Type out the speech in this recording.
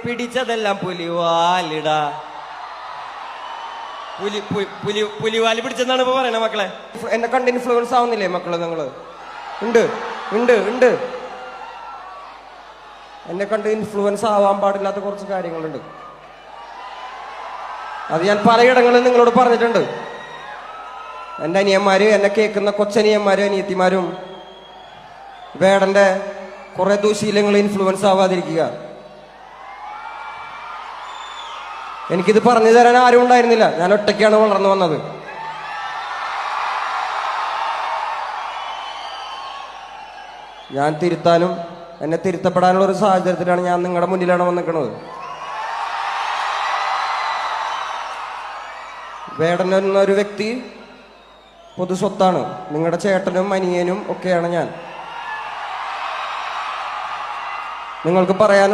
പിടിച്ചതെല്ലാം പുലിവാലിടാ. പുലിവാലി പിടിച്ചെന്നാണ് ഇപ്പൊ പറയണേ മക്കളെ. എന്നെ കണ്ട് ഇൻഫ്ലുവൻസ് ആവുന്നില്ലേ മക്കള്? നിങ്ങള് ഉണ്ട് ഉണ്ട് ഉണ്ട് എന്നെ കണ്ട് ഇൻഫ്ലുവൻസ് ആവാൻ പാടില്ലാത്ത കുറച്ച് കാര്യങ്ങളുണ്ട്. അത് ഞാൻ പലയിടങ്ങളിൽ നിങ്ങളോട് പറഞ്ഞിട്ടുണ്ട്. എൻ്റെ അനിയന്മാര്, എന്നെ കേൾക്കുന്ന കൊച്ചനിയന്മാരും അനിയത്തിമാരും വേടന്റെ കുറെ ദുശീലങ്ങൾ ഇൻഫ്ലുവൻസ് ആവാതിരിക്കുക. എനിക്കിത് പറഞ്ഞു തരാൻ ആരും ഉണ്ടായിരുന്നില്ല. ഞാൻ ഒറ്റയ്ക്കാണ് വളർന്നു വന്നത്. ഞാൻ തിരുത്താനും എന്നെ തിരുത്തപ്പെടാനുള്ള ഒരു സാഹചര്യത്തിലാണ് ഞാൻ നിങ്ങളുടെ മുന്നിലാണ് വന്നിരിക്കുന്നത്. വേടൻ എന്നൊരു വ്യക്തി പൊതു സ്വത്താണ്. നിങ്ങളുടെ ചേട്ടനും അനിയനും ഒക്കെയാണ് ഞാൻ. നിങ്ങൾക്ക് പറയാൻ